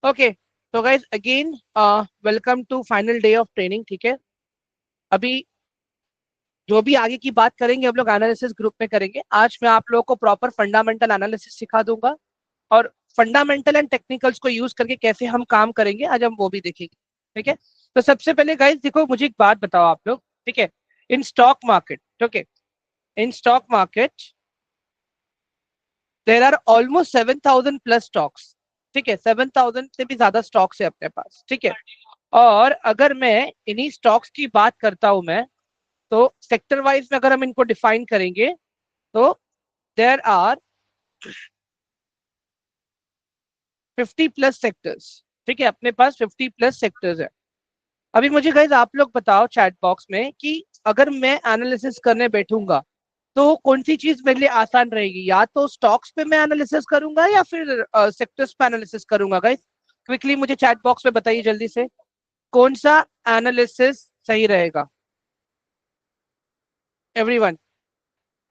Okay, तो guys again welcome to final day of training. ठीक है, अभी जो भी आगे की बात करेंगे हम लोग एनालिसिस ग्रुप में करेंगे। आज मैं आप लोगों को प्रॉपर फंडामेंटल एनालिसिस सिखा दूंगा और फंडामेंटल एंड टेक्निकल्स को यूज करके कैसे हम काम करेंगे आज हम वो भी देखेंगे। ठीक है, तो सबसे पहले गाइज देखो, मुझे एक बात बताओ आप लोग। ठीक है, in stock market, okay, in stock market there are almost 7,000 plus stocks. ठीक है, 7,000 से भी ज्यादा स्टॉक्स है अपने पास। ठीक है, और अगर मैं इन्हीं स्टॉक्स की बात करता हूं मैं, तो सेक्टर वाइज में अगर हम इनको डिफाइन करेंगे तो देयर आर 50 प्लस सेक्टर्स। ठीक है, अपने पास 50 प्लस सेक्टर्स है। अभी मुझे गाइस आप लोग बताओ चैट बॉक्स में कि अगर मैं एनालिसिस करने बैठूंगा तो कौन सी चीज मेरे लिए आसान रहेगी, या तो स्टॉक्स पे मैं एनालिसिस करूंगा या फिर सेक्टर्स पे एनालिसिस करूंगा। गाइस क्विकली मुझे चैट बॉक्स में बताइए जल्दी से, कौन सा एनालिसिस सही रहेगा। Everyone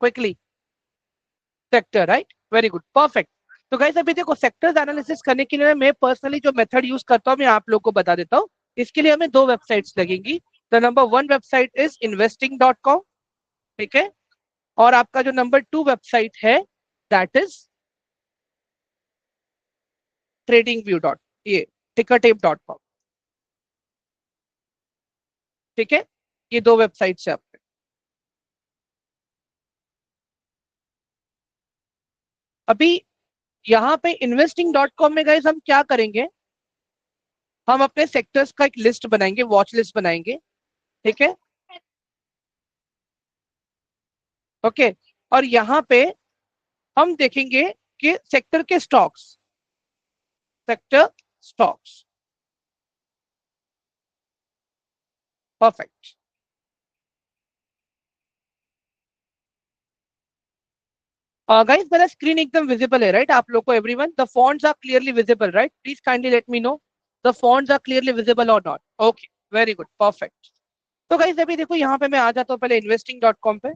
quickly. Sector, right, very good, perfect. तो गाइस अभी देखो, सेक्टर्स एनालिसिस करने के लिए मैं पर्सनली जो मेथड यूज करता हूँ मैं आप लोग को बता देता हूँ। इसके लिए हमें दो वेबसाइट्स लगेंगी। The number one website is investing.com। ठीक है, और आपका जो नंबर टू वेबसाइट है that is trading view dot ये tickertape.com। ठीक है, ये दो वेबसाइट्स है आपके। अभी यहाँ पे investing.com में गाइस हम क्या करेंगे, हम अपने सेक्टर्स का एक लिस्ट बनाएंगे, वॉच लिस्ट बनाएंगे। ठीक है, ओके, और यहाँ पे हम देखेंगे कि सेक्टर के stocks, sector stocks, perfect. Guys मेरा स्क्रीन एकदम विजिबल है राइट आप लोग को? Everyone, the fonts are clearly visible right? Please kindly let me know the fonts are clearly visible और not. Okay, very good, perfect. तो guys अभी देखो, यहाँ पे मैं आ जाता हूँ पहले investing.com पे।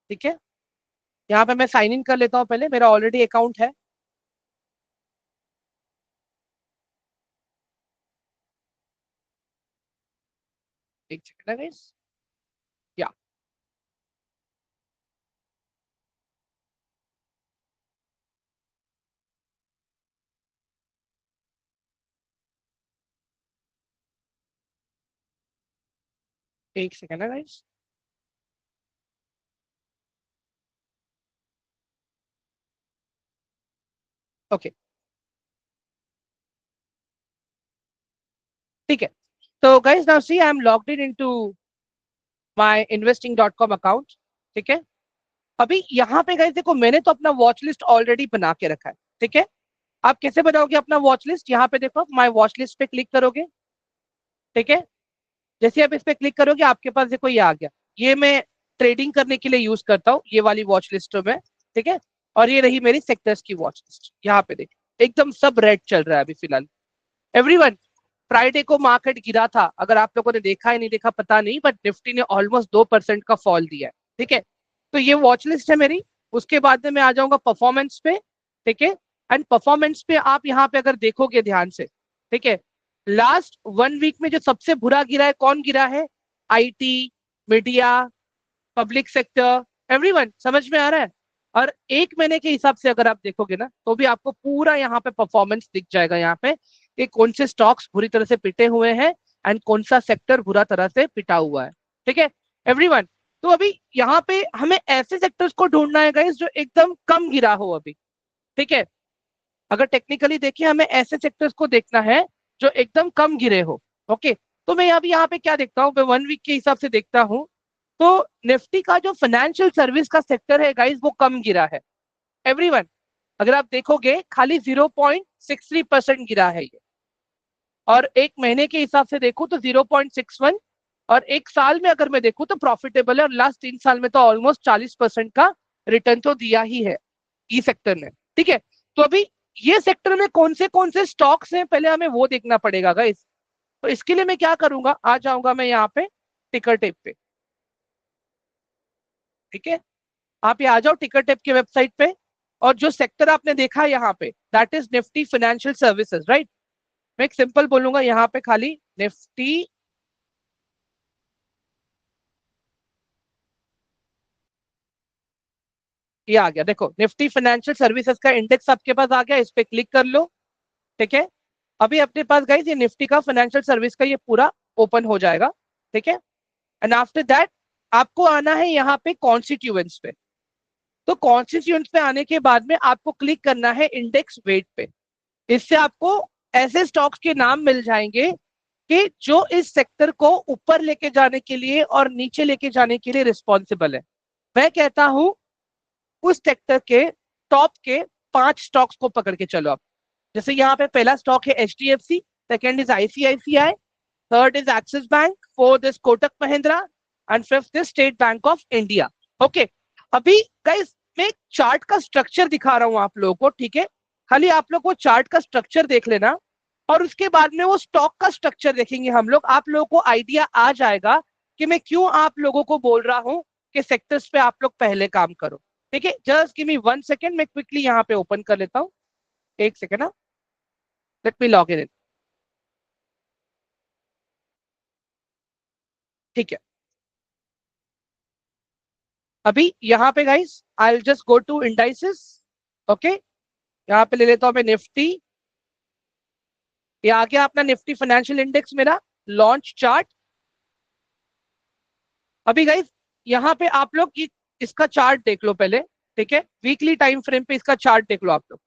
ठीक है, यहाँ पे मैं साइन इन कर लेता हूँ, पहले मेरा ऑलरेडी अकाउंट है। एक सेकंड है गाइस, या एक सेकंड है गाइस। ओके, ठीक है, तो guys now see I am logged in into my investing.com account. ठीक है, अभी यहाँ पे गाइस देखो, मैंने तो अपना वॉच लिस्ट ऑलरेडी बना के रखा है। ठीक है, आप कैसे बनाओगे अपना वॉच लिस्ट? यहाँ पे देखो, माय वॉच लिस्ट पे क्लिक करोगे। ठीक है, जैसे आप इस पे क्लिक करोगे आपके पास देखो ये आ गया। ये मैं ट्रेडिंग करने के लिए यूज करता हूँ ये वाली वॉच लिस्ट में। ठीक है, और ये रही मेरी सेक्टर्स की वॉच लिस्ट। यहाँ पे देखो एकदम सब रेड चल रहा है अभी फिलहाल। एवरीवन, फ्राइडे को मार्केट गिरा था, अगर आप लोगों ने देखा है नहीं देखा पता नहीं, बट निफ्टी ने ऑलमोस्ट 2% का फॉल दिया है। ठीक है, तो ये वॉच लिस्ट है मेरी। उसके बाद में मैं आ जाऊंगा परफॉर्मेंस पे। ठीक है, एंड परफॉर्मेंस पे आप यहाँ पे अगर देखोगे ध्यान से, ठीक है, लास्ट 1 वीक में जो सबसे बुरा गिरा है, कौन गिरा है? IT, media, public sector. Everyone समझ में आ रहा है? और एक महीने के हिसाब से अगर आप देखोगे ना तो भी आपको पूरा यहाँ पे परफॉर्मेंस दिख जाएगा यहाँ पे कि कौन से स्टॉक्स बुरी तरह से पिटे हुए हैं एंड कौन सा सेक्टर बुरा तरह से पिटा हुआ है। ठीक है एवरीवन, तो अभी यहाँ पे हमें ऐसे सेक्टर्स को ढूंढना है गाइस जो एकदम कम गिरा हो अभी। ठीक है, अगर टेक्निकली देखिए हमें ऐसे सेक्टर्स को देखना है जो एकदम कम गिरे हो। ओके, तो मैं अभी यहाँ पे क्या देखता हूँ, मैं 1 वीक के हिसाब से देखता हूँ तो निफ्टी का जो फाइनेंशियल सर्विस का सेक्टर है गाइस वो कम गिरा है। एवरीवन, अगर आप देखोगे खाली 0.63% गिरा है ये, और एक महीने के हिसाब से देखूं तो 0.61, और एक साल में अगर मैं देखूं तो प्रॉफिटेबल है, और लास्ट 3 साल में तो ऑलमोस्ट 40% का रिटर्न तो दिया ही है ई सेक्टर ने। ठीक है, तो अभी ये सेक्टर में कौन से स्टॉक्स हैं पहले हमें वो देखना पड़ेगा गाइस। तो इसके लिए मैं क्या करूंगा, आ जाऊंगा मैं यहाँ पे टिकर टेप पे। ठीक है, आप ये आ जाओ टिकर टेप की वेबसाइट पे। और जो सेक्टर आपने देखा है यहाँ पे, that is Nifty financial services, right. मैं एक सिंपल बोलूंगा यहाँ पे खाली निफ्टी, ये आ गया, देखो निफ्टी फाइनेंशियल सर्विसेज का इंडेक्स आपके पास आ गया, इस पे क्लिक कर लो। ठीक है, अभी अपने पास गाइस ये निफ्टी का फाइनेंशियल सर्विस का ये पूरा ओपन हो जाएगा। ठीक है, एंड आफ्टर दैट आपको आना है यहाँ पे कॉन्स्टिट्यूएंट्स पे। तो कॉन्स्टिट्यूएंट्स पे आने के बाद में आपको क्लिक करना है इंडेक्स वेट पे। इससे आपको ऐसे स्टॉक्स के नाम मिल जाएंगे कि जो इस सेक्टर को ऊपर लेके जाने के लिए और नीचे लेके जाने के लिए रिस्पॉन्सिबल है। मैं कहता हूं उस सेक्टर के टॉप के 5 स्टॉक्स को पकड़ के चलो आप। जैसे यहाँ पे पहला स्टॉक है HDFC, second is ICICI, third is axis bank, fourth is Kotak Mahindra and fifth is state bank of India. Okay, अभी गाइस मैं एक चार्ट का स्ट्रक्चर दिखा रहा हूं आप लोगों को, ठीक है। खाली आप लोग वो चार्ट का स्ट्रक्चर देख लेना और उसके बाद में वो स्टॉक का स्ट्रक्चर देखेंगे हम लोग, आप लोगों को आइडिया आ जाएगा कि मैं क्यों आप लोगों को बोल रहा हूं कि सेक्टर्स पे आप लोग पहले काम करो। ठीक है, जस्ट गिव मी 1 सेकेंड, मैं क्विकली यहाँ पे ओपन कर लेता हूँ। एक सेकेंड ना, लेट मी लॉग इन। ठीक है, अभी यहाँ पे guys I will just go to indices. Okay, यहाँ पे ले लेता हूँ मैं निफ्टी, ये आ गया अपना निफ्टी फाइनेंशियल इंडेक्स मेरा लॉन्च चार्ट। अभी गाइस यहाँ पे आप लोग इसका चार्ट देख लो पहले। ठीक है, वीकली टाइम फ्रेम पे इसका चार्ट देख लो आप लोग।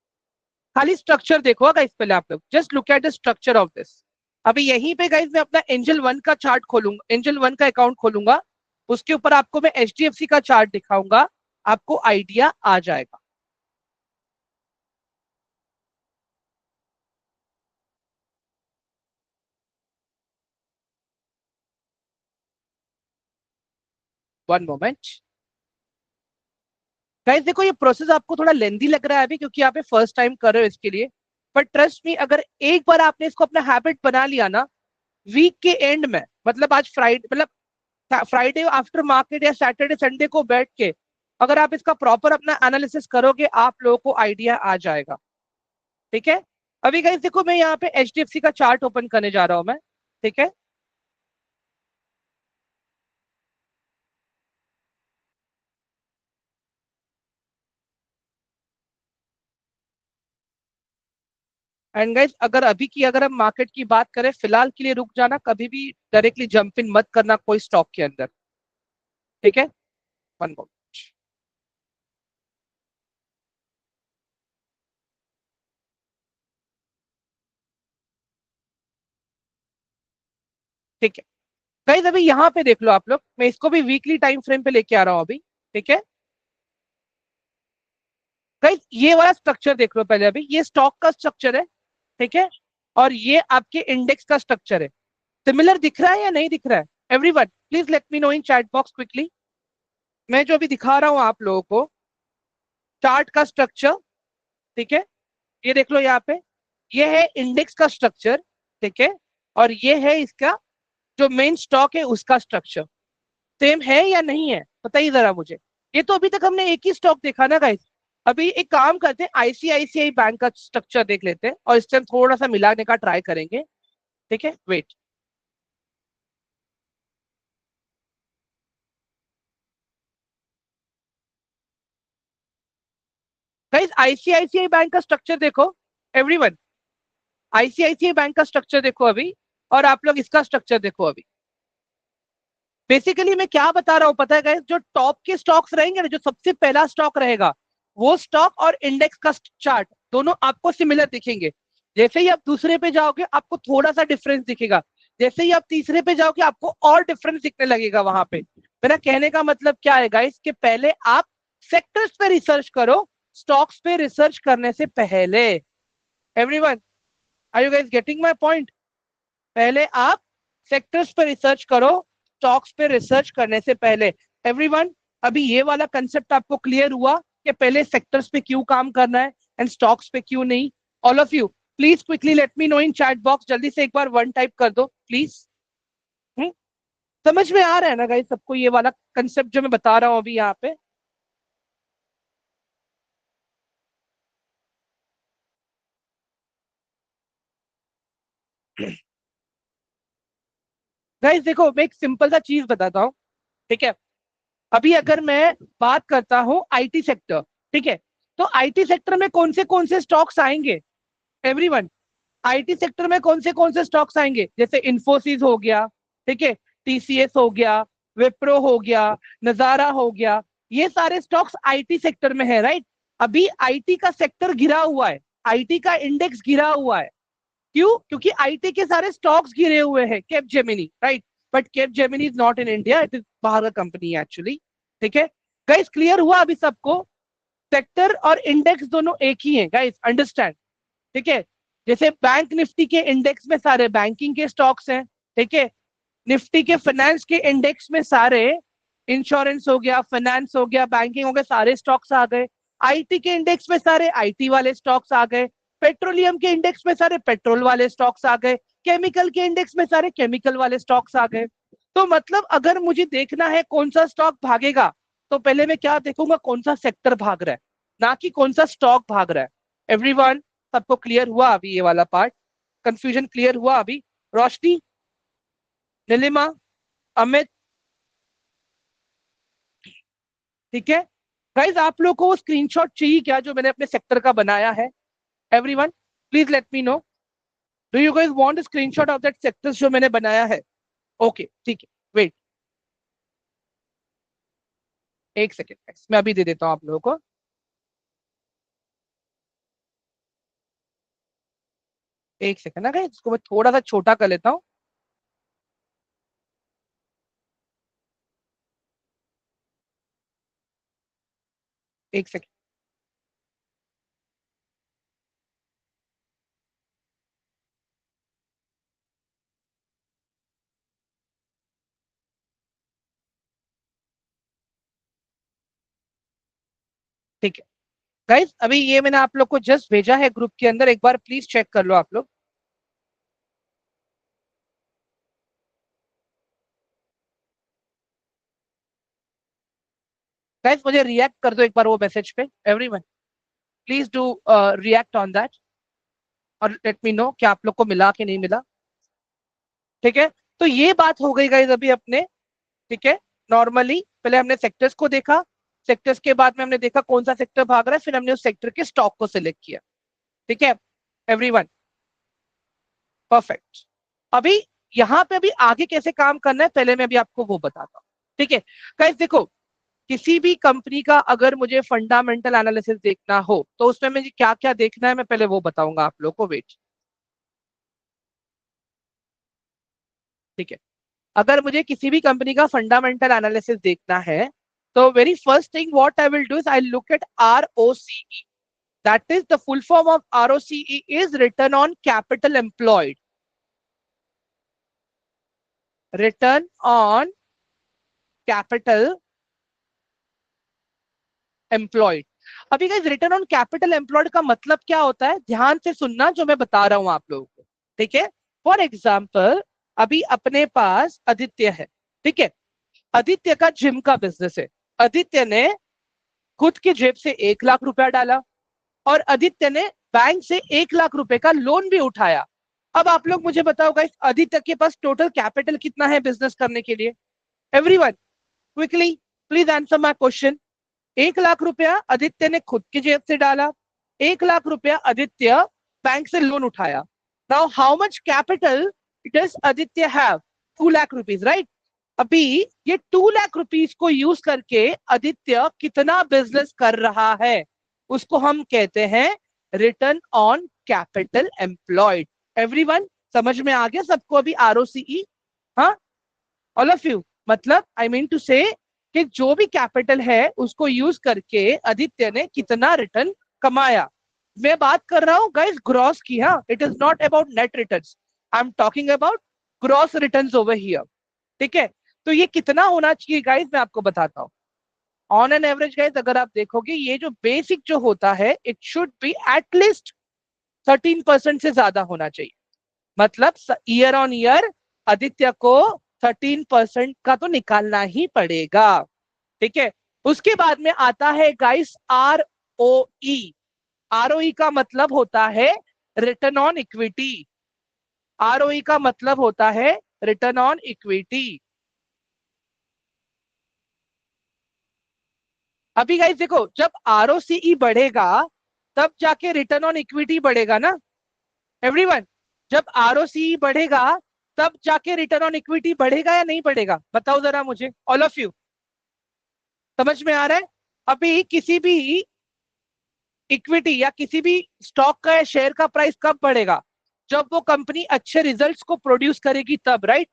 खाली स्ट्रक्चर देखो गाइस पहले आप लोग, just look at the structure of this. अभी यहीं पे गाइस मैं अपना एंजल वन का चार्ट खोलूंगा, एंजल वन का अकाउंट खोलूंगा, उसके ऊपर आपको मैं HDFC का चार्ट दिखाऊंगा, आपको आइडिया आ जाएगा। 1 मोमेंट गाइस, देखो ये प्रोसेस आपको थोड़ा लेंदी लग रहा है अभी क्योंकि आप फर्स्ट टाइम कर रहे हो इसके लिए, बट ट्रस्ट मी अगर एक बार आपने इसको अपना हैबिट बना लिया ना, वीक के एंड में, मतलब आज फ्राइडे, मतलब फ्राइडे आफ्टर मार्केट या सैटरडे संडे को बैठ के अगर आप इसका प्रॉपर अपना एनालिसिस करोगे, आप लोगों को आइडिया आ जाएगा। ठीक है, अभी गाइस देखो मैं यहाँ पे HDFC का चार्ट ओपन करने जा रहा हूं मैं। ठीक है, एंड गाइस अगर अभी की अगर हम मार्केट की बात करें, फिलहाल के लिए रुक जाना, कभी भी डायरेक्टली जंप इन मत करना कोई स्टॉक के अंदर। ठीक है, 1 मोमेंट। ठीक है गाइस, अभी यहाँ पे देख लो आप लोग, मैं इसको भी वीकली टाइम फ्रेम पे लेके आ रहा हूँ अभी। ठीक है गाइस, ये वाला स्ट्रक्चर देख लो पहले, अभी ये स्टॉक का स्ट्रक्चर है। ठीक है, और ये आपके इंडेक्स का स्ट्रक्चर है। सिमिलर दिख रहा है या नहीं दिख रहा है? Everyone please let me no in chat box quickly. मैं जो अभी दिखा रहा हूँ आप लोगों को चार्ट का स्ट्रक्चर, ठीक है, ये देख लो यहाँ पे, ये है इंडेक्स का स्ट्रक्चर। ठीक है, और ये है इसका जो मेन स्टॉक है उसका स्ट्रक्चर। सेम है या नहीं है बताइए जरा मुझे। ये तो अभी तक हमने एक ही स्टॉक देखा ना गाइस। अभी एक काम करते हैं, ICICI बैंक का स्ट्रक्चर देख लेते हैं और इस टाइम थोड़ा सा मिलाने का ट्राई करेंगे। ठीक है, वेट। गाइस ICICI बैंक का स्ट्रक्चर देखो, एवरीवन ICICI बैंक का स्ट्रक्चर देखो अभी, और आप लोग इसका स्ट्रक्चर देखो अभी। बेसिकली मैं क्या बता रहा हूं पता है गाइस, जो टॉप के स्टॉक्स रहेंगे ना, जो सबसे पहला स्टॉक रहेगा, वो स्टॉक और इंडेक्स का चार्ट दोनों आपको सिमिलर दिखेंगे। जैसे ही आप दूसरे पे जाओगे आपको थोड़ा सा डिफरेंस दिखेगा, जैसे ही आप तीसरे पे जाओगे आपको और डिफरेंस दिखने लगेगा वहां पे। मेरा कहने का मतलब क्या है गाइस, कि पहले आप सेक्टर्स पे रिसर्च करो, स्टॉक्स पे रिसर्च करने से पहले। Everyone, are you guys getting my point? पहले आप सेक्टर्स पे रिसर्च करो, स्टॉक्स पे रिसर्च करने से पहले। एवरीवन, अभी ये वाला कंसेप्ट आपको क्लियर हुआ कि पहले सेक्टर्स पे क्यों काम करना है एंड स्टॉक्स पे क्यों नहीं? All of you please quickly let me no in chat box, जल्दी से एक बार वन टाइप कर दो प्लीज। समझ में आ रहा है ना गाइस सबको ये वाला कंसेप्ट जो मैं बता रहा हूँ अभी यहाँ पे? गाइस देखो, मैं एक सिंपल सा चीज बताता हूँ, ठीक है। अभी अगर मैं बात करता हूँ आईटी सेक्टर, ठीक है, तो आईटी सेक्टर में कौन से स्टॉक्स आएंगे? एवरीवन, आईटी सेक्टर में कौन से स्टॉक्स आएंगे? जैसे इंफोसिस हो गया, ठीक है, टीसीएस हो गया, विप्रो हो गया, नजारा हो गया, ये सारे स्टॉक्स आईटी सेक्टर में है, राइट। अभी आईटी का सेक्टर गिरा हुआ है, आईटी का इंडेक्स गिरा हुआ है। क्यों? क्योंकि आईटी के सारे स्टॉक्स गिरे हुए हैं, cap Gemini, right. But cap Gemini is not in India, it is बाहर का कंपनी एक्चुअली, ठीक है। गाइस क्लियर हुआ अभी सबको? सेक्टर और इंडेक्स दोनों एक ही है गाइस, अंडरस्टैंड, ठीक है। जैसे बैंक निफ्टी के इंडेक्स में सारे बैंकिंग के स्टॉक्स हैं, ठीक है। निफ्टी के फाइनेंस के इंडेक्स में सारे इंश्योरेंस हो गया, फाइनेंस हो गया, बैंकिंग हो गया, सारे स्टॉक्स आ गए। आईटी के इंडेक्स में सारे आईटी वाले स्टॉक्स आ गए। पेट्रोलियम के इंडेक्स में सारे पेट्रोल वाले स्टॉक्स आ गए। केमिकल के इंडेक्स में सारे केमिकल वाले स्टॉक्स आ गए। तो मतलब अगर मुझे देखना है कौन सा स्टॉक भागेगा, तो पहले मैं क्या देखूंगा? कौन सा सेक्टर भाग रहा है, ना कि कौन सा स्टॉक भाग रहा है। एवरीवन, सबको क्लियर हुआ अभी ये वाला पार्ट? कंफ्यूजन क्लियर हुआ अभी? रोशनी, नीलिमा, अमित, ठीक है। गाइज आप लोग को वो स्क्रीनशॉट चाहिए क्या जो मैंने अपने सेक्टर का बनाया है? Everyone, please let me no, do you guys want screenshot of that sectors जो मैंने बनाया है? ओके, ठीक है, वेट, एक सेकेंड, मैं अभी दे देता हूँ आप लोगों को। एक सेकेंड ना गाइज, इसको मैं थोड़ा सा छोटा कर लेता हूँ। एक सेकेंड। ठीक है गाइज, अभी ये मैंने आप लोग को जस्ट भेजा है ग्रुप के अंदर, एक बार प्लीज चेक कर लो आप लोग। गाइज मुझे रिएक्ट कर दो एक बार वो मैसेज पे, everyone, please do react on that, और लेट मी नो कि आप लोग को मिला कि नहीं मिला, ठीक है। तो ये बात हो गई गाइज अभी अपने, ठीक है। नॉर्मली पहले हमने सेक्टर्स को देखा, सेक्टर्स के बाद में हमने देखा कौन सा सेक्टर भाग रहा है, फिर हमने उस सेक्टर के स्टॉक को सिलेक्ट किया, ठीक है। Everyone, perfect. अभी यहाँ पे अभी आगे कैसे काम करना है पहले मैं अभी आपको वो बताता हूँ, ठीक है। गाइस देखो, किसी भी कंपनी का अगर मुझे फंडामेंटल एनालिसिस देखना हो तो उसमें मुझे क्या क्या देखना है मैं पहले वो बताऊंगा आप लोग को, वेट, ठीक है। अगर मुझे किसी भी कंपनी का फंडामेंटल एनालिसिस देखना है तो very first thing what I will do is I look at ROCE, that is the full form of ROCE is return on capital employed, return on capital employed। अभी guys return on capital employed का मतलब क्या होता है, ध्यान से सुनना जो मैं बता रहा हूं आप लोगों को, ठीक है। फॉर एग्जाम्पल, अभी अपने पास आदित्य है, ठीक है। आदित्य का जिम का बिजनेस है। आदित्य ने खुद की जेब से 1 लाख रुपया डाला और आदित्य ने बैंक से 1 लाख रुपए का लोन भी उठाया। अब आप लोग मुझे बताओ गाइस, आदित्य के पास टोटल कैपिटल कितना है बिजनेस करने के लिए? Everyone, quickly please answer my question. 1 lakh रुपया आदित्य ने खुद की जेब से डाला, 1 लाख रुपया आदित्य बैंक से लोन उठाया। Now how much capital does Aditya have? 2 lakh rupees, right. अभी ये 2 लाख रुपीज को यूज करके आदित्य कितना बिजनेस कर रहा है, उसको हम कहते हैं return on capital employed. Everyone, समझ में आ गया सबको अभी ROCE? हाँ, ऑल ऑफ यू, मतलब आई मीन टू से कि जो भी कैपिटल है उसको यूज करके आदित्य ने कितना रिटर्न कमाया। मैं बात कर रहा हूं गाइस ग्रॉस की, हाँ, it is not about net returns, I am talking about gross returns over here, ठीक है। तो ये कितना होना चाहिए गाइस, मैं आपको बताता हूँ। ऑन एन एवरेज गाइस अगर आप देखोगे ये जो बेसिक जो होता है इट शुड बी एटलीस्ट 13% से ज्यादा होना चाहिए। मतलब ईयर ऑन ईयर आदित्य को 13% का तो निकालना ही पड़ेगा, ठीक है। उसके बाद में आता है गाइस ROE। ROE का मतलब होता है रिटर्न ऑन इक्विटी। आरओई का मतलब होता है रिटर्न ऑन इक्विटी। अभी गाइस देखो, जब आरओसीई बढ़ेगा तब जाके रिटर्न ऑन इक्विटी बढ़ेगा ना एवरीवन। जब आरओसीई बढ़ेगा तब जाके रिटर्न ऑन इक्विटी बढ़ेगा या नहीं बढ़ेगा, बताओ जरा मुझे, ऑल ऑफ यू। समझ में आ रहा है? अभी किसी भी इक्विटी या किसी भी स्टॉक का या शेयर का प्राइस कब बढ़ेगा, जब वो कंपनी अच्छे रिजल्ट्स को प्रोड्यूस करेगी तब, राइट?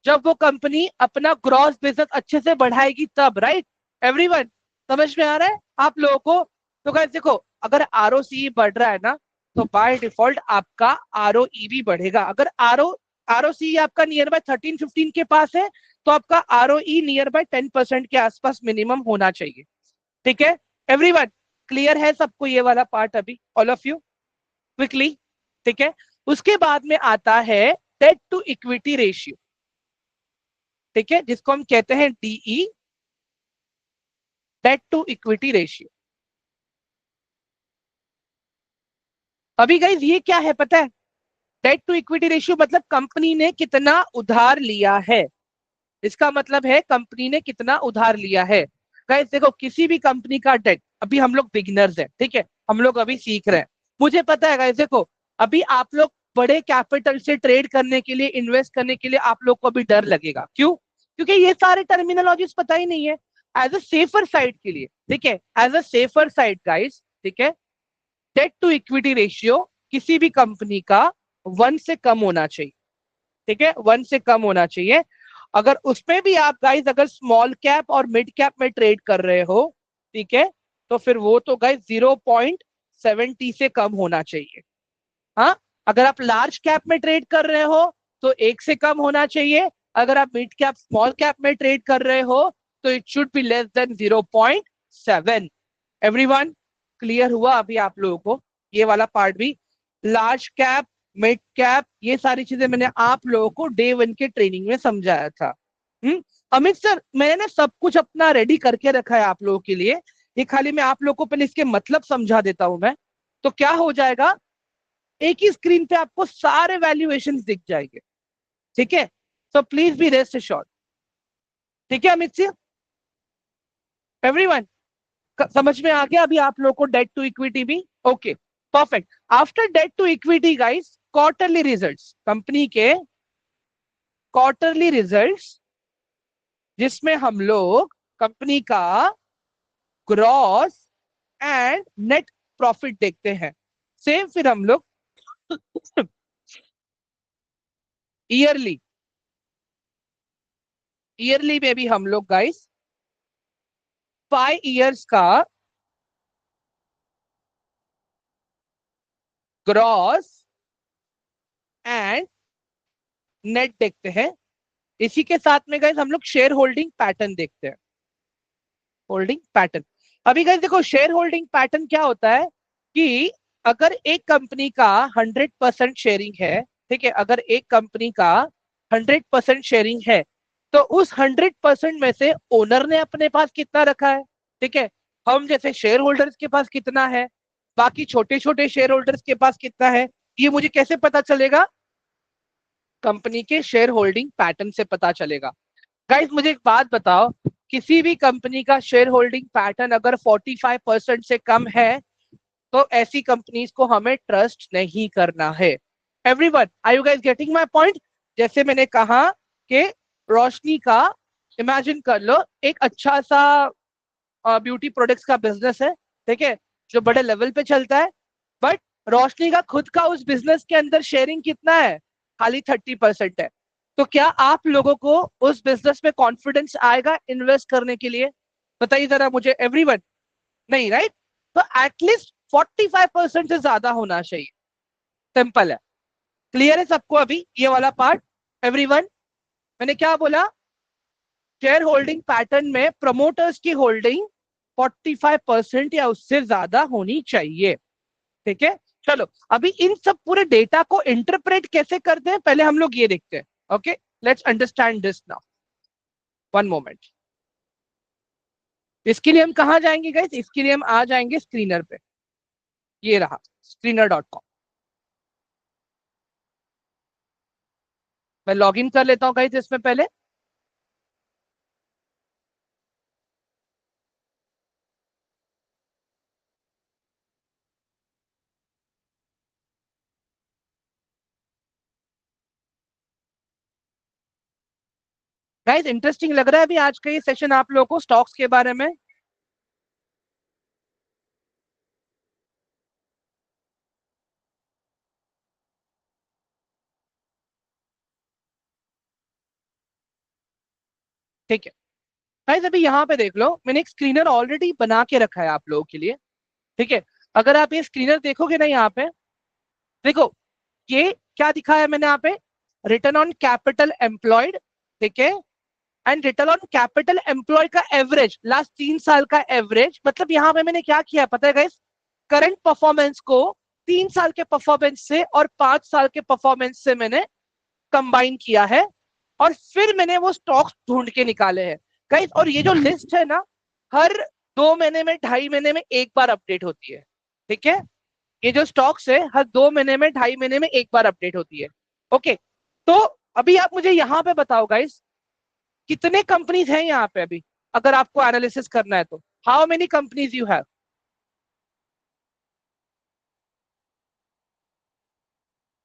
जब वो कंपनी अपना ग्रॉस बिजनेस अच्छे से बढ़ाएगी तब, राइट एवरीवन? समझ में आ रहा है आप लोगों को? तो गाइस देखो, अगर आरओसी बढ़ रहा है ना, तो बाय डिफॉल्ट आपका आरओई भी बढ़ेगा। अगर आरओसी आपका नियर बाय 13-15 के पास है, तो आपका आरओई नियर बाय 10% के आसपास मिनिमम होना चाहिए। ठीक है एवरीवन? क्लियर है सबको ये वाला पार्ट अभी, ऑल ऑफ यू, क्विकली? ठीक है। उसके बाद में आता है डेट टू इक्विटी रेशियो, ठीक है, जिसको हम कहते हैं DE, debt to equity ratio. अभी गाइज ये क्या है पता है? डेट टू इक्विटी रेशियो मतलब कंपनी ने कितना उधार लिया है। इसका मतलब है कंपनी ने कितना उधार लिया है। गाइस देखो, किसी भी कंपनी का डेट, अभी हम लोग बिगिनर्स हैं, ठीक है, हम लोग अभी सीख रहे हैं। मुझे पता है गाइस, देखो अभी आप लोग बड़े कैपिटल से ट्रेड करने के लिए, इन्वेस्ट करने के लिए आप लोग को भी डर लगेगा। क्यों? क्योंकि ये सारे टर्मिनोलॉजीज पता ही नहीं है। एज अ सेफर साइड के लिए, ठीक है, as a safer side guys, ठीक है, डेट टू इक्विटी रेशियो किसी भी कंपनी का 1 से कम होना चाहिए। ठीक है, 1 से कम होना चाहिए। अगर उसमें भी आप गाइस अगर स्मॉल कैप और मिड कैप में ट्रेड कर रहे हो, ठीक है, तो फिर वो तो गाइस 0.70 से कम होना चाहिए। हाँ, अगर आप लार्ज कैप में ट्रेड कर रहे हो तो 1 से कम होना चाहिए। अगर आप मिड कैप स्मॉल कैप में ट्रेड कर रहे हो तो it should be less than 0.7। Everyone, clear हुआ अभी आप लोगों को ये वाला पार्ट भी? लार्ज कैप, मिड कैप, ये सारी चीजें मैंने आप लोगों को डे 1 के ट्रेनिंग में समझाया था। अमित सर, मैंने ना सब कुछ अपना रेडी करके रखा है आप लोगों के लिए। ये खाली मैं आप लोगों को पहले इसके मतलब समझा देता हूं मैं। तो क्या हो जाएगा, एक ही स्क्रीन पे आपको सारे वैल्यूएशन दिख जाएंगे। ठीक है, so please be rest assured. ठीक है अमित सर, एवरीवन, समझ में आ गया अभी आप लोगों को डेट टू इक्विटी भी? Okay, perfect. After debt to equity guys, quarterly results, company के क्वार्टरली रिजल्ट्स, जिसमें हम लोग कंपनी का ग्रॉस एंड नेट प्रॉफिट देखते हैं। सेम फिर हम लोग ईयरली, ईयरली में भी हम लोग गाइस 5 इयर्स का ग्रॉस एंड नेट देखते हैं। इसी के साथ में गाइस हम लोग शेयर होल्डिंग पैटर्न देखते हैं। होल्डिंग पैटर्न, अभी गाइस देखो शेयर होल्डिंग पैटर्न क्या होता है कि अगर एक कंपनी का 100% शेयरिंग है, ठीक है, अगर एक कंपनी का 100% शेयरिंग है, तो उस 100% में से ओनर ने अपने पास कितना रखा है, ठीक है, हम जैसे शेयर होल्डर्स के पास कितना है, बाकी छोटे छोटे शेयर होल्डर्स के पास कितना है, ये मुझे कैसे पता चलेगा? कंपनी के शेयर होल्डिंग पैटर्न से पता चलेगा। गाइस मुझे एक बात बताओ, किसी भी कंपनी का शेयर होल्डिंग पैटर्न अगर 45% से कम है, तो ऐसी कंपनीज को हमें ट्रस्ट नहीं करना है। Everyone, are you guys getting my point? जैसे मैंने कहा कि रोशनी का, इमेजिन कर लो एक अच्छा सा ब्यूटी प्रोडक्ट्स का बिजनेस है, ठीक है, जो बड़े लेवल पे चलता है, बट रोशनी का खुद का उस बिजनेस के अंदर शेयरिंग कितना है? खाली 30% है। तो क्या आप लोगों को उस बिजनेस में कॉन्फिडेंस आएगा इन्वेस्ट करने के लिए? बताइए जरा मुझे एवरीवन। नहीं, राइट? तो एटलीस्ट 45% से ज्यादा होना चाहिए। सिंपल है। क्लियर है सबको अभी ये वाला पार्ट? एवरीवन, मैंने क्या बोला? शेयर होल्डिंग पैटर्न में प्रमोटर्स की होल्डिंग 45% या उससे ज्यादा होनी चाहिए। ठीक है, चलो अभी इन सब पूरे डेटा को इंटरप्रेट कैसे करते हैं पहले हम लोग ये देखते हैं। Okay, let's understand this now, one moment. इसके लिए हम कहा जाएंगे गाइस? इसके लिए हम आ जाएंगे स्क्रीनर पे, ये रहा screener.com। मैं लॉग इन कर लेता हूँ गाइस इसमें पहले। गाइस इंटरेस्टिंग लग रहा है अभी आज का ये सेशन आप लोगों को स्टॉक्स के बारे में? ठीक है गाइस, अभी यहाँ पे देख लो, मैंने एक स्क्रीनर ऑलरेडी बना के रखा है आप लोगों के लिए। ठीक है, अगर आप ये स्क्रीनर देखोगे ना यहाँ पे, देखो ये क्या दिखाया है मैंने यहाँ पे, रिटर्न ऑन कैपिटल एम्प्लॉयड, ठीक है, and return on capital employed का एवरेज, लास्ट 3 साल का एवरेज। मतलब यहाँ पे मैंने क्या किया पता है गाइस, करंट परफॉर्मेंस को 3 साल के परफॉर्मेंस से और 5 साल के परफॉर्मेंस से मैंने कंबाइन किया है, और फिर मैंने वो स्टॉक्स ढूंढ के निकाले हैं गाइस। और ये जो लिस्ट है ना, हर 2 महीने में, 2.5 महीने में एक बार अपडेट होती है। ठीक है, ये जो स्टॉक्स है हर 2 महीने में, 2.5 महीने में एक बार अपडेट होती है। ओके, तो अभी आप मुझे यहाँ पे बताओ गाइस, कितने कंपनीज हैं यहाँ पे अभी, अगर आपको एनालिसिस करना है तो how many companies you have?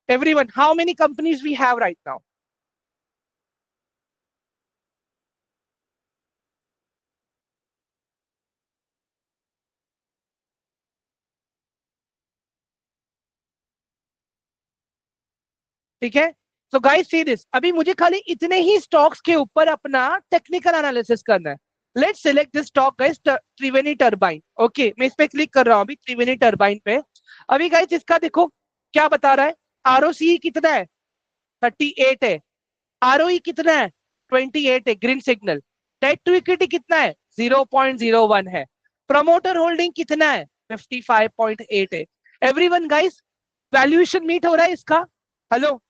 Everyone, how many companies we have right now? ठीक है, तो गाइस सी दिस, अभी मुझे खाली इतने ही स्टॉक्स के ऊपर अपना टेक्निकल एनालिसिस करना है। Let's select this stock guys, Triveni turbine. Okay, मैं इस पे क्लिक कर रहा हूं अभी, त्रिवेणी टरबाइन पे। अभी गाइस इसका देखो क्या बता रहा है, आरओसी कितना है, 38 है। आरओई कितना है, 28 है, green signal. Debt to equity कितना है, 0.01 है। प्रमोटर होल्डिंग कितना है, 55.8 है। एवरीवन गाइस, वैल्यूएशन मीट हो रहा है इसका? हेलो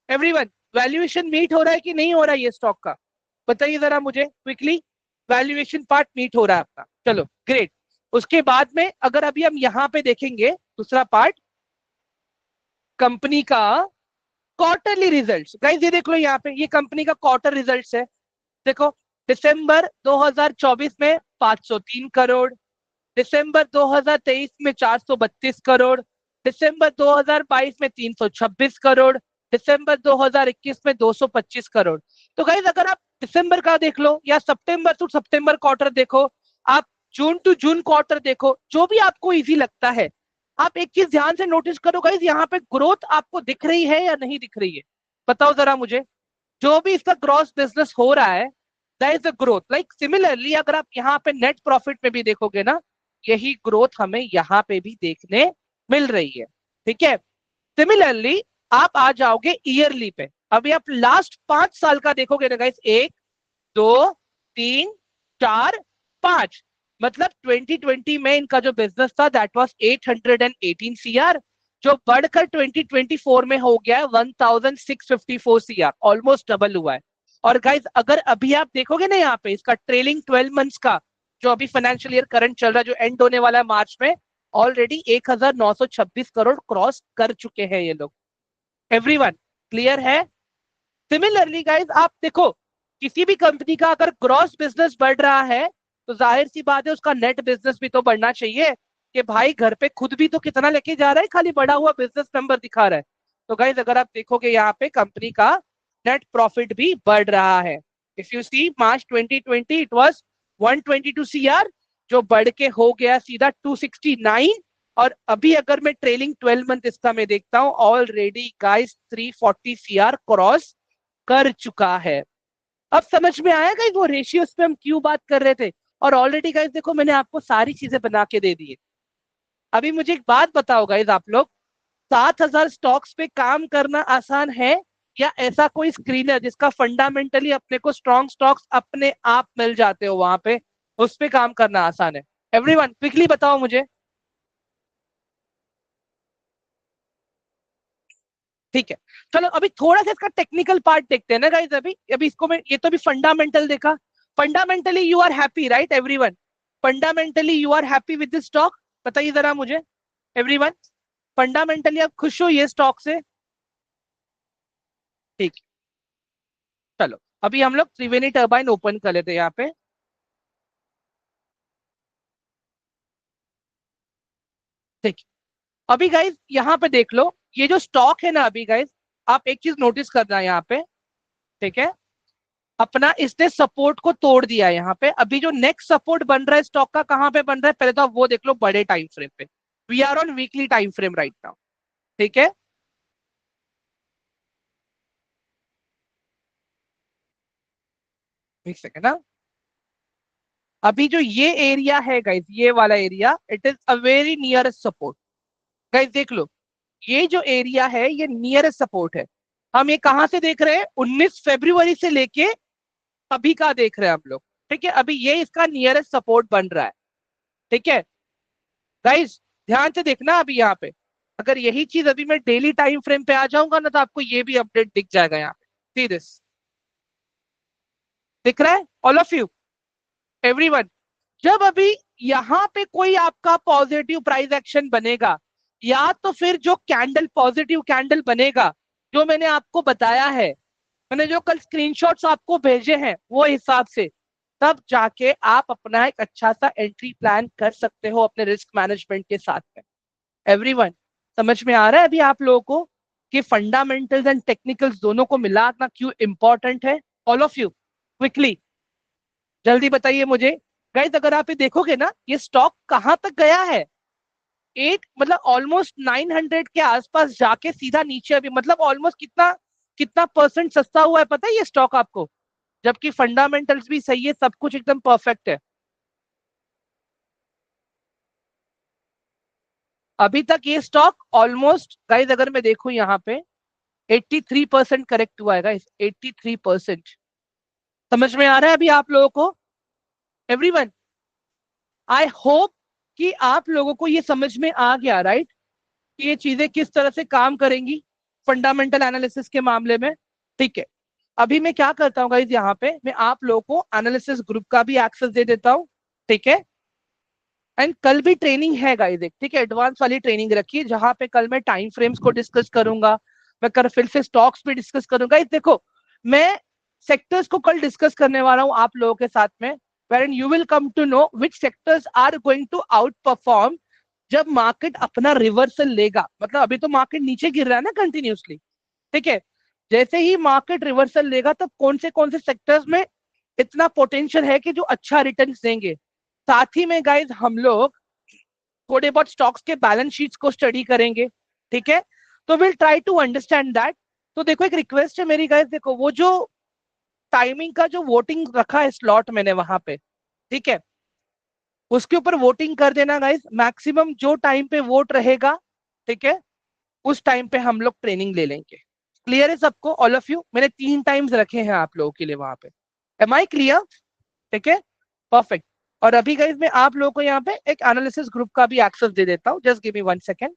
एवरीवन, वैल्यूएशन मीट हो रहा है कि नहीं हो रहा है ये स्टॉक का? बताइए जरा मुझे क्विकली। वैल्यूएशन पार्ट मीट हो रहा है आपका, चलो ग्रेट। उसके बाद में अगर अभी हम यहाँ पे देखेंगे दूसरा पार्ट, कंपनी का क्वार्टरली रिजल्ट्स। गाइस ये देख लो यहाँ पे, ये कंपनी का क्वार्टर रिजल्ट्स है। देखो, दिसंबर 2024 में 503 करोड़, दिसंबर 2023 में 432 करोड़, दिसंबर 2022 में 326 करोड़, दिसंबर 2021 में 225 करोड़। तो गाइज अगर आप दिसंबर का देख लो या सितंबर टू सितंबर क्वार्टर देखो, आप जून टू जून क्वार्टर देखो, जो भी आपको इजी लगता है, आप एक चीज ध्यान से नोटिस करो गाइज, यहाँ पे ग्रोथ आपको दिख रही है या नहीं दिख रही है? बताओ जरा मुझे। जो भी इसका ग्रॉस बिजनेस हो रहा है, that is the growth. Like similarly अगर आप यहाँ पे नेट प्रॉफिट में भी देखोगे ना, यही ग्रोथ हमें यहाँ पे भी देखने मिल रही है। ठीक है, सिमिलरली आप आ जाओगे ईयरली पे। अभी आप लास्ट 5 साल का देखोगे ना गाइस, 1, 2, 3, 4, 5, मतलब 2020 में इनका जो बिजनेस था दैट वाज 818 सीआर, जो बढ़कर 2024 में हो गया है 1654 सीआर, ऑलमोस्ट डबल हुआ है। और गाइज अगर अभी आप देखोगे ना यहाँ पे इसका ट्रेलिंग 12 मंथ्स का, जो अभी फाइनेंशियल ईयर करंट चल रहा है, जो एंड होने वाला है मार्च में, ऑलरेडी 1926 करोड़ क्रॉस कर चुके हैं ये लोग। एवरीवन क्लियर है? सिमिलरली गाइज आप देखो, किसी भी कंपनी का अगर ग्रॉस बिजनेस बढ़ रहा है, तो जाहिर सी बात है उसका नेट बिजनेस भी तो बढ़ना चाहिए। कि भाई घर पे खुद भी तो कितना लेके जा रहा है, खाली बढ़ा हुआ बिजनेस नंबर दिखा रहा है। तो गाइज अगर आप देखोगे यहाँ पे कंपनी का नेट प्रॉफिट भी बढ़ रहा है। If you see March 2020 it was 122 CR, जो बढ़ के हो गया सीधा 269। और अभी अगर मैं ट्रेलिंग 12 मंथ इसका मैं देखता हूं, ऑलरेडी गाइस 340 सीआर क्रॉस कर चुका है। अब समझ में आया गाइस वो रेशियोज पे हम क्यों बात कर रहे थे? और ऑलरेडी गाइस देखो मैंने आपको सारी चीजें बना के दे दी है। अभी मुझे एक बात बताओ गाइस आप लोग, 7,000 स्टॉक्स पे काम करना आसान है, या ऐसा कोई स्क्रीनर जिसका फंडामेंटली अपने को स्ट्रॉन्ग स्टॉक्स अपने आप मिल जाते हो वहां पे, उस पे काम करना आसान है? एवरीवन क्विकली बताओ मुझे। ठीक है, चलो अभी थोड़ा सा इसका टेक्निकल पार्ट देखते हैं ना गाइस। अभी अभी इसको मैं, ये तो अभी फंडामेंटल देखा। Fundamentally you are happy right everyone? Fundamentally you are happy with this stock? बताइए जरा मुझे एवरीवन, फंडामेंटली आप खुश हो ये स्टॉक से? ठीक, चलो अभी हम लोग त्रिवेणी टर्बाइन ओपन कर लेते हैं यहाँ पे। ठीक, अभी गाइज यहाँ पे देख लो, ये जो स्टॉक है ना अभी गाइज, आप एक चीज नोटिस करना है यहाँ पे। ठीक है, अपना इसने सपोर्ट को तोड़ दिया है यहाँ पे। अभी जो नेक्स्ट सपोर्ट बन रहा है स्टॉक का, कहाँ पे बन रहा है पहले तो आप वो देख लो, बड़े टाइम फ्रेम पे। We are on weekly time frame right now. ठीक है, एक सेकेंड ना। अभी जो ये एरिया है गाइज, ये वाला area, it is a very nearest support. Guys देख लो, ये जो एरिया है ये नियरेस्ट सपोर्ट है। हम ये कहां से देख रहे हैं, 19 फरवरी से लेके अभी का देख रहे हैं हम लोग। ठीक है, अभी ये इसका नियरेस्ट सपोर्ट बन रहा है। ठीक है गाइज, ध्यान से देखना अभी यहाँ पे, अगर यही चीज अभी मैं डेली टाइम फ्रेम पे आ जाऊंगा ना, तो आपको ये भी अपडेट दिख जाएगा यहाँ पे। सी दिस, दिख रहा है ऑल ऑफ यू, एवरीवन। जब अभी यहाँ पे कोई आपका पॉजिटिव प्राइस एक्शन बनेगा, या तो फिर जो कैंडल पॉजिटिव कैंडल बनेगा, जो मैंने आपको बताया है, मैंने जो कल स्क्रीनशॉट्स आपको भेजे हैं वो हिसाब से, तब जाके आप अपना एक अच्छा सा एंट्री प्लान कर सकते हो अपने रिस्क मैनेजमेंट के साथ में। एवरीवन, समझ में आ रहा है अभी आप लोगों को कि फंडामेंटल्स एंड टेक्निकल्स दोनों को मिलाना क्यों इंपॉर्टेंट है? ऑल ऑफ यू क्विकली जल्दी बताइए मुझे। गाइस अगर आप ये देखोगे ना, ये स्टॉक कहां तक गया है, एट मतलब ऑलमोस्ट 900 के आसपास जाके सीधा नीचे, अभी मतलब ऑलमोस्ट कितना कितना परसेंट सस्ता हुआ है पता है ये स्टॉक आपको, जबकि फंडामेंटल्स भी सही है, सब कुछ एकदम परफेक्ट है। अभी तक ये स्टॉक ऑलमोस्ट गाइस, अगर मैं देखूं यहाँ पे, 83% करेक्ट हुआ है गाइस, 83%। समझ में आ रहा है अभी आप लोगों को? एवरीवन, आई होप कि आप लोगों को ये समझ में आ गया राइट, कि ये चीजें किस तरह से काम करेंगी फंडामेंटल एनालिसिस के मामले में। ठीक है, अभी मैं क्या करता हूँ गाइस, यहाँ पे मैं आप लोगों को एनालिसिस ग्रुप का भी एक्सेस दे देता हूँ। ठीक है, एंड कल भी ट्रेनिंग है गाइस एक, ठीक है, एडवांस वाली ट्रेनिंग रखी, जहां पे कल मैं टाइम फ्रेम्स को डिस्कस करूंगा, मैं कल फिर से स्टॉक्स पे डिस्कस करूंगा। इस देखो, मैं सेक्टर्स को कल डिस्कस करने वाला हूं आप लोगों के साथ में, wherein you will come to know which sectors are going to outperform जब मार्केट अपना रिवर्सल लेगा। मतलब अभी तो मार्केट नीचे गिर रहा है ना कंटिन्यूसली। ठीक है, जैसे ही मार्केट रिवर्सल लेगा तब कौन से सेक्टर्स में इतना पोटेंशियल है कि जो अच्छा रिटर्न देंगे। साथ ही में गाइज हम लोग थोड़े बहुत स्टॉक्स के बैलेंस शीट्स को स्टडी करेंगे। ठीक है, तो will try to understand that. तो देखो एक रिक्वेस्ट है मेरी गाइज, देखो वो जो टाइमिंग का जो वोटिंग रखा है स्लॉट मैंने वहां पे, ठीक है, उसके ऊपर वोटिंग कर देना गाइज, मैक्सिमम जो टाइम पे वोट रहेगा, ठीक है, उस टाइम पे हम लोग ट्रेनिंग ले लेंगे। क्लियर है सबको, ऑल ऑफ यू? मैंने 3 टाइम्स रखे हैं आप लोगों के लिए वहां पे। Am I clear? ठीक है, परफेक्ट। और अभी गाइज मैं आप लोगों को यहाँ पे एक एनालिसिस ग्रुप का भी एक्सेस दे देता हूँ, जस्ट गिव मी 1 सेकेंड।